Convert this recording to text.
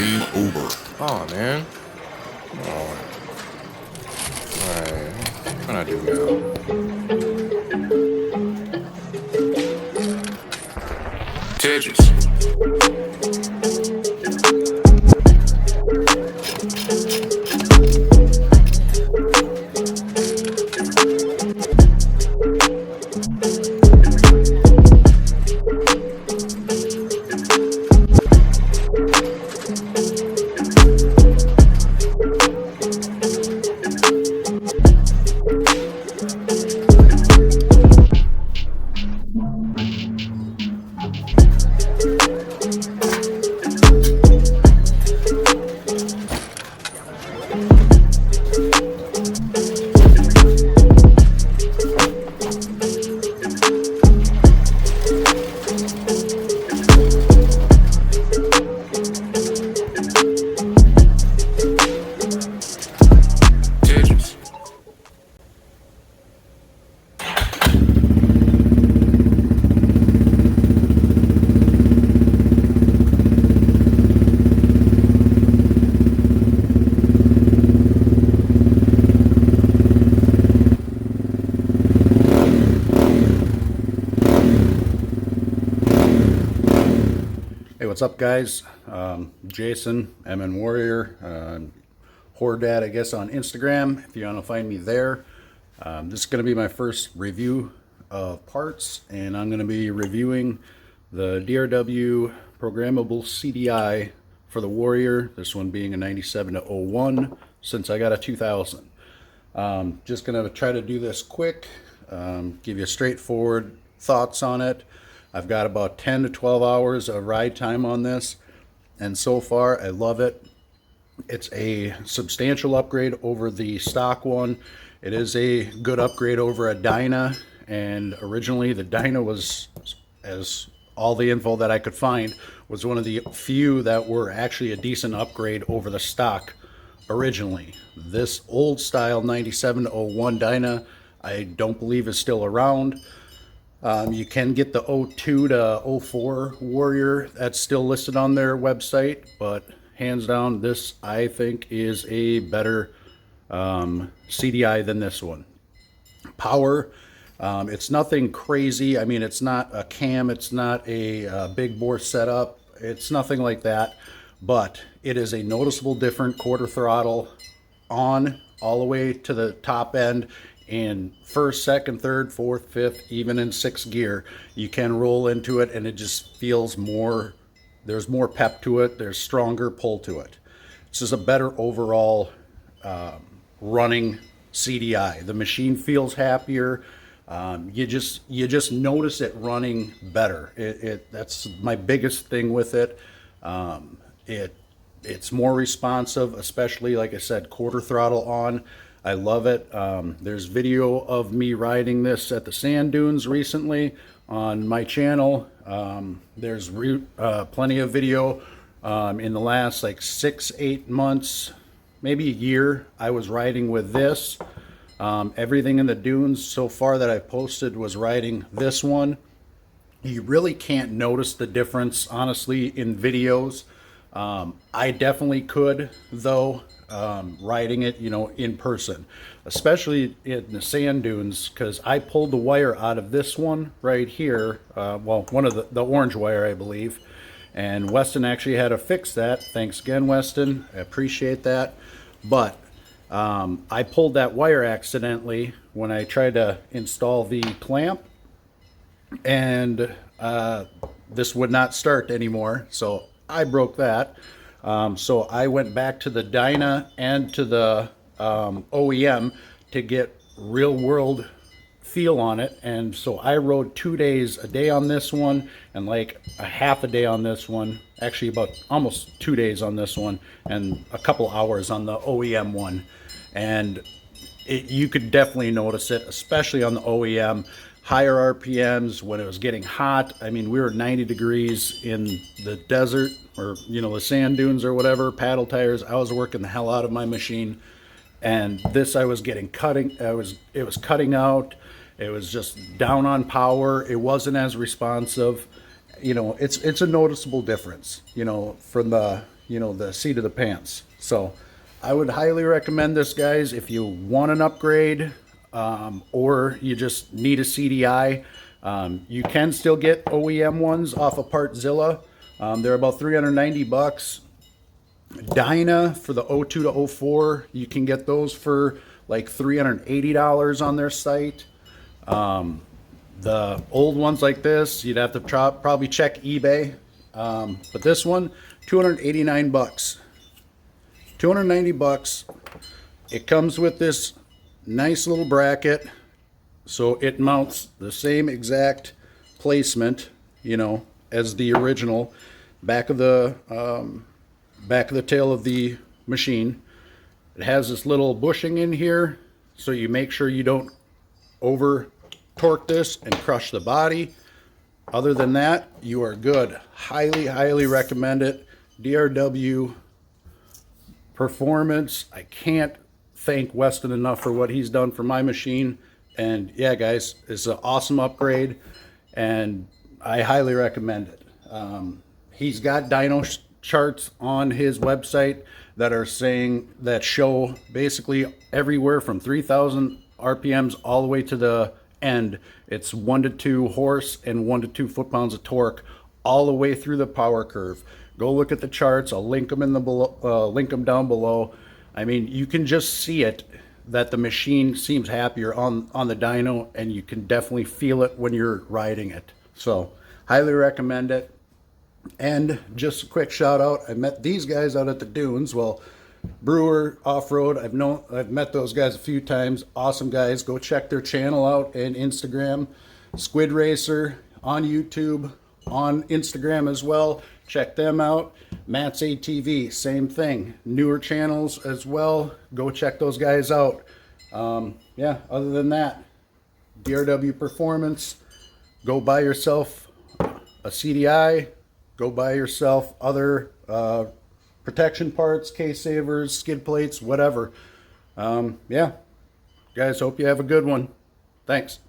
Game over. Oh man. Oh. Alright. What can I do now? Tetris. Hey, what's up, guys? Jason, MN Warrior, Horde Dad, I guess, on Instagram, if you want to find me there. This is going to be my first review of parts, and I'm going to be reviewing the DRW Programable CDI for the Warrior, this one being a 97-01, since I got a 2000. Just going to try to do this quick, give you straightforward thoughts on it. I've got about 10 to 12 hours of ride time on this, and so far I love it. It's a substantial upgrade over the stock one. It is a good upgrade over a Dyna, and originally the Dyna was, as all the info that I could find, was one of the few that were actually a decent upgrade over the stock originally. This old style 97-01 Dyna I don't believe is still around. You can get the 02 to 04 Warrior, that's still listed on their website, but hands down, this I think is a better CDI than this one. Power, it's nothing crazy. I mean, it's not a cam, it's not a big bore setup, it's nothing like that, but it is a noticeable different quarter throttle on all the way to the top end. In first, second, third, fourth, fifth, even in sixth gear, you can roll into it and it just feels more, there's more pep to it, there's stronger pull to it. This is a better overall running CDI. The machine feels happier. You just notice it running better. That's my biggest thing with it. It's more responsive, especially, like I said, quarter throttle on. I love it. There's video of me riding this at the sand dunes recently on my channel. There's plenty of video in the last like 6-8 months, maybe a year. I was riding with this. Everything in the dunes so far that I posted was riding this one. You really can't notice the difference, honestly, in videos. I definitely could, though, riding it, in person, especially in the sand dunes, because I pulled the wire out of this one right here, well, one of the orange wire, I believe, and Weston actually had to fix that. Thanks again, Weston. I appreciate that. But I pulled that wire accidentally when I tried to install the clamp, and this would not start anymore, so I broke that. So I went back to the Dyna and to the OEM to get real world feel on it, and so I rode 2 days, a day on this one and like a half a day on this one, actually about almost 2 days on this one, and a couple hours on the OEM one, and you could definitely notice it, especially on the OEM. Higher RPMs when it was getting hot. I mean, we were 90 degrees in the desert, or the sand dunes or whatever, paddle tires. I was working the hell out of my machine, and this I was getting it was cutting out. It was just down on power. It wasn't as responsive. It's a noticeable difference, from the the seat of the pants. So I would highly recommend this, guys, if you want an upgrade or you just need a CDI. You can still get OEM ones off of Partzilla. They're about $390. Dyna for the 02 to 04, you can get those for like $380 on their site. The old ones like this, you'd have to probably check eBay. But this one, $289. $290. It comes with this nice little bracket, so it mounts the same exact placement, as the original. Back of the tail of the machine. It has this little bushing in here, so you make sure you don't over torque this and crush the body. Other than that, you are good. Highly recommend it. DRW Performance. I can't thank Weston enough for what he's done for my machine. And yeah, guys, it's an awesome upgrade, and I highly recommend it. He's got dyno charts on his website that show basically everywhere from 3,000 RPMs all the way to the end. It's 1 to 2 horse and 1 to 2 foot-pounds of torque all the way through the power curve. Go look at the charts. I'll link them link them down below. I mean, you can just see it that the machine seems happier on the dyno, and you can definitely feel it when you're riding it. So highly recommend it. And just a quick shout out, I met these guys out at the dunes. Well, Brewer Off-Road, I've met those guys a few times. Awesome guys. Go check their channel out and Instagram. Squid Racer on YouTube, on Instagram as well. Check them out. Matt's ATV, same thing. Newer channels as well. Go check those guys out. Yeah, other than that, DRW Performance. Go buy yourself a CDI. Go buy yourself other protection parts, case savers, skid plates, whatever. Yeah, guys, hope you have a good one. Thanks.